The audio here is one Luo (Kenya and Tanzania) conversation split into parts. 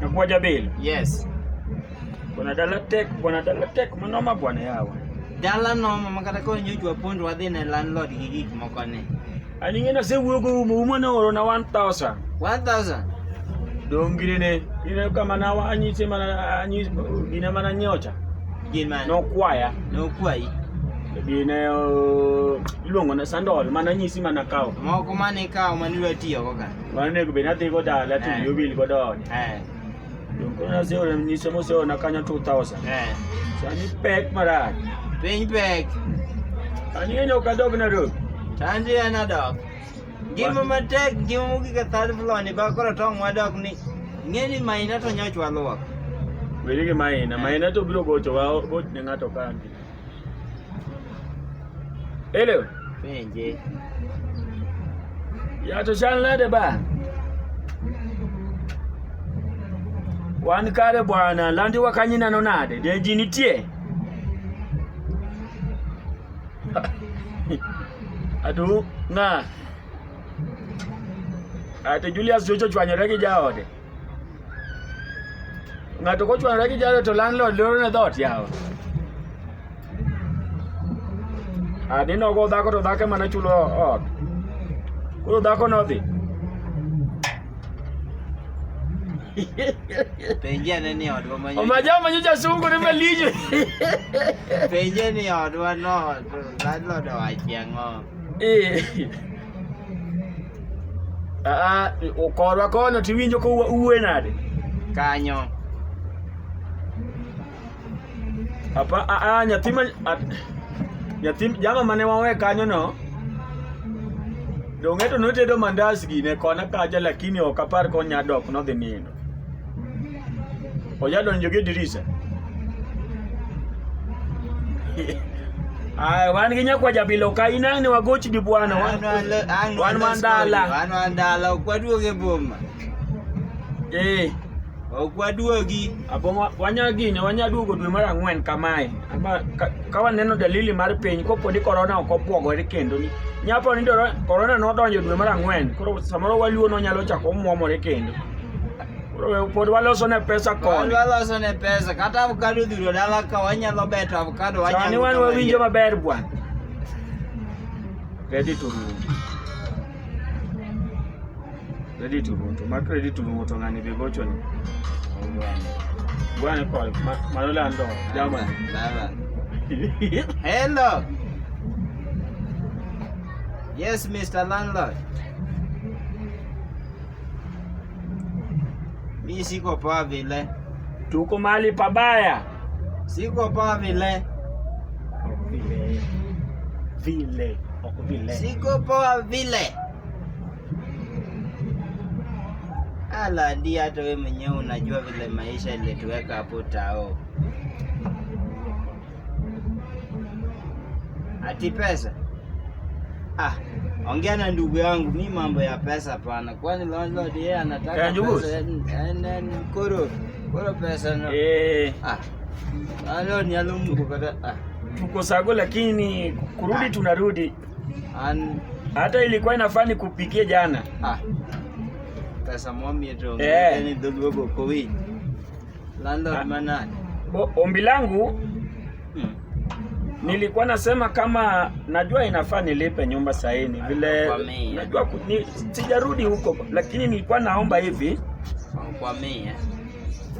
Kwa Jabel. Yes. Bwana Dalatek manoma bwana yawa. Dala no makata ko nyujwa pondo wadhi ne landlord gigi moko ne. Aningena se wuogo umo na oro na 1000. 1000. Dongire ne ine kama na anyise mana ina mana nyocha. Gin man. No kwaya. No kwai. Ine luongo na sandol mana nyisi mana kao. Moko mane kao maniro tiyo koka. Mane ko benati ko dala to yobil ko do. Dongo na se oro nyise mo se na kanya 2000. Sani pek marad. Piny pek. Aningena okadog na ro. Tandi ana dok. Gima matek gima mugi ka third floor ni ba koro tong wadok ni. Ngeni maina to nyochwa luok. Weli ke maina to biro gocho wa goch ne ngato kandi. Hello. Penje. Ya to chal nade ba? Wan kare bwana landi wakanyina no nade de jinitie. Adu na ate Julius Jojo chwanyore gi jaode. Ngato ko chwanyore gi jaode to landlord loro ne dot yawa. Adi no go dhako to dhake mana chulo ot. Koro dhako no dhi. Penje ne ni odwa manyo. Omaja manyo sungu ne maliju. Penje ni odwa no landlord wachiango. Okorwa kono tiwinjo ko uwe nade. Kanyo. Apa nyathim jama mane wawe kanyo no. Dongeto notedo mandas gine kona kaja lakini okapar ko nyadok no dhi nindo. Ojadonjo gi dirisa. Wan gi nyakwa Jabilo ka inang ne wagochi di bwana wan mandala. Wan mandala okwaduoge boma. Okwaduogi. Aboma wanyaduogo dwe mar 4 kamae. Ka waneno dalili mar piny kopodi corona ok opwogore kendo ni. Nyapo ni corona nodonjo dwe mar 4. Koro samoro waluo no nyalo chako muomore kendo. Koro pod waloso ne pesa kon. Waloso ne pesa kata avocado dhuro dala ka wanyalo beto avocado wanyalo. Sani wan wawinjo maber bwana. Ready to mak ready to ruto ngani be gocho ni. Bwana kwa manolando jama. Baba. Hello. Yes, Mr. Landlord. Mi siko poa vile. Tuko mahali pabaya. Siko poa vile. Vile. Siko poa vile. Ala ndi hata wewe mwenyewe unajua vile maisha ilituweka hapo tao. Ati pesa? Ongea na ndugu yangu, mimi mambo ya pesa pana. Kwani landlord yeye anataka pesa koro pesa no. Alo ni alumu kada. Tuko sago lakini kurudi tunarudi. Hata ilikuwa inafani kupikia jana. Pesa mwami yetu ni dogo kowi. Landlord manani. Ombi langu nilikuwa nasema kama najua inafaa nilipe nyumba saini vile najua sijarudi huko lakini nilikuwa naomba hivi kwa mia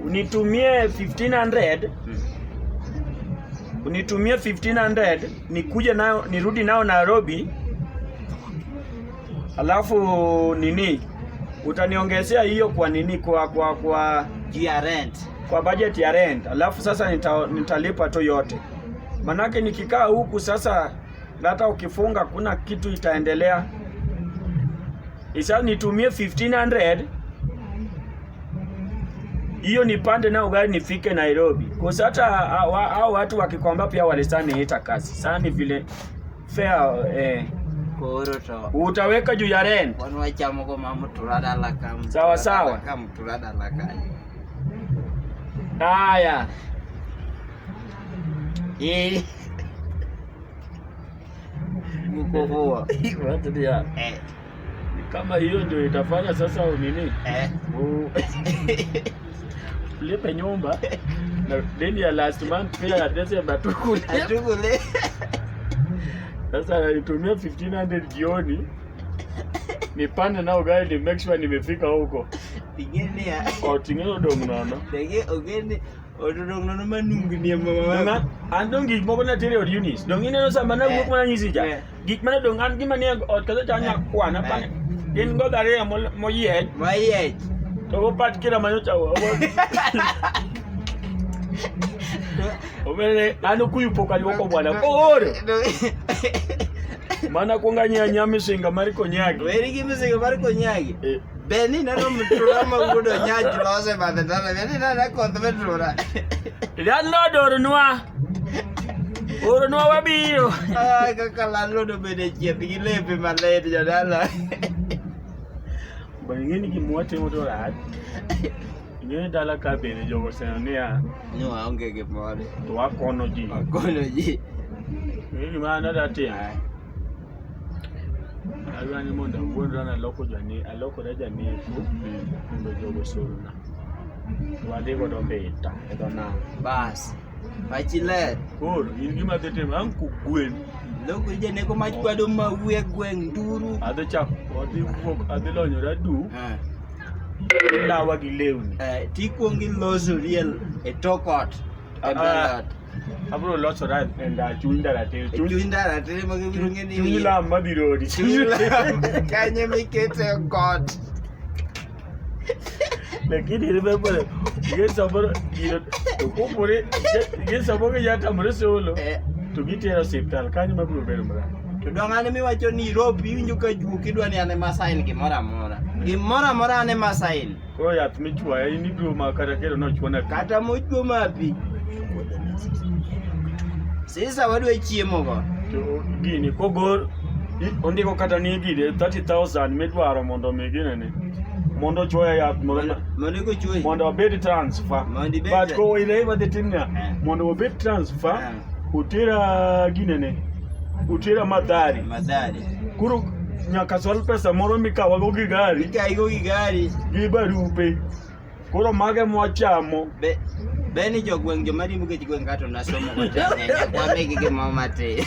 unitumie 1500 unitumie 1500 nikuje nayo nirudi nao Nairobi alafu nini utaniongezea hiyo kwa nini kwa rent kwa budget ya rent alafu sasa nitalipa tu yote. Manake nikikaa huku sasa hata ukifunga kuna kitu itaendelea. Isa nitumie 1500. Hiyo nipande na gari nifike Nairobi. Kwa hata hao watu wakikwamba pia walisani hita kazi. Sasa ni vile fair koroto. Utaweka juu ya rent. Kwani wacha mko mama turada la kama. Sawa. Kama turada la kani. Haya. Mkovoa. Watu dia. Kama hiyo ndio itafanya sasa unini? lipe nyumba na deni ya last month pia ya December tukule. Sasa nitumia 1500 jioni nipande nao gari ni make sure nimefika huko. Tingene ya. Tingene dong nono. Dege ogene odong nono manungu ni mama. Andong gik moko na tere od Eunice. Dong ineno sama na wuok mana nyisi ja. Gik mana dong an gima ne od kaza chanya kwana pa. Gin go dare mo yech. Mayech. To go pat kira manyo chawo. Omene anu kuyupo kaluoko bwana. Ore. Mana kuonganya nyami singa mari konyagi. Weri gi misinga mari konyagi. Beni nano mtura magudo nyaji lose badala. Beni nana koth metura. Landlord Orunwa wabiro. Kaka landlord bede chieth gi lepe malet jadala. Bangeni gi mwate moto rat. Ngene dala ka bene jogo senia. No aonge gi mode. To akono ji. Akono ji. Ngene mana dati ai. Alwani monda gwondra na loko jani aloko da jani ku ndo jogo soruna. Wade go do beta edona. Bas. Pachile. Koro in gima dete man ku gwen. Loko je ne ko mach kwado mawe gweng duru. Ade chak odi wuok ade lonyo da du. Lawa gi lewni. Ti kuongi loso riel e tokot. Abro loso rat enda chunda rate. Chunda rate mo gi ngeni. Chula madirodi. Chula kanye mikete god. Lakini remember ye sabor ko pore ye sabor ya tamre solo. To gitera hospital kanyo mabro bedo mara. To dongane miwacho ni ropi winjo ka juok idwani ane masail gimoro amora. Gimoro amora ane masail. Koro yath michwaya in ibro makata kero nochwana kata mochwo mapi. Sisa wadwe chiemo go. To gini kogor ondiko kata ni gide 30,000 midwaro mondo megine ni. Mondo chwoya yath mondo ko chwoya. Mondo obed transfer. But ko ireva detimna mondo obed transfer. Utera ginene. Utera madhari. Kuro nyaka sol pesa moro mikawa go gi gari. Go gi gari. Gi barupe. Kuro mage mwachamo. Beni jogweng' jomari muke jigweng' kato nasomo ko tane. Kwa megi gi mama te.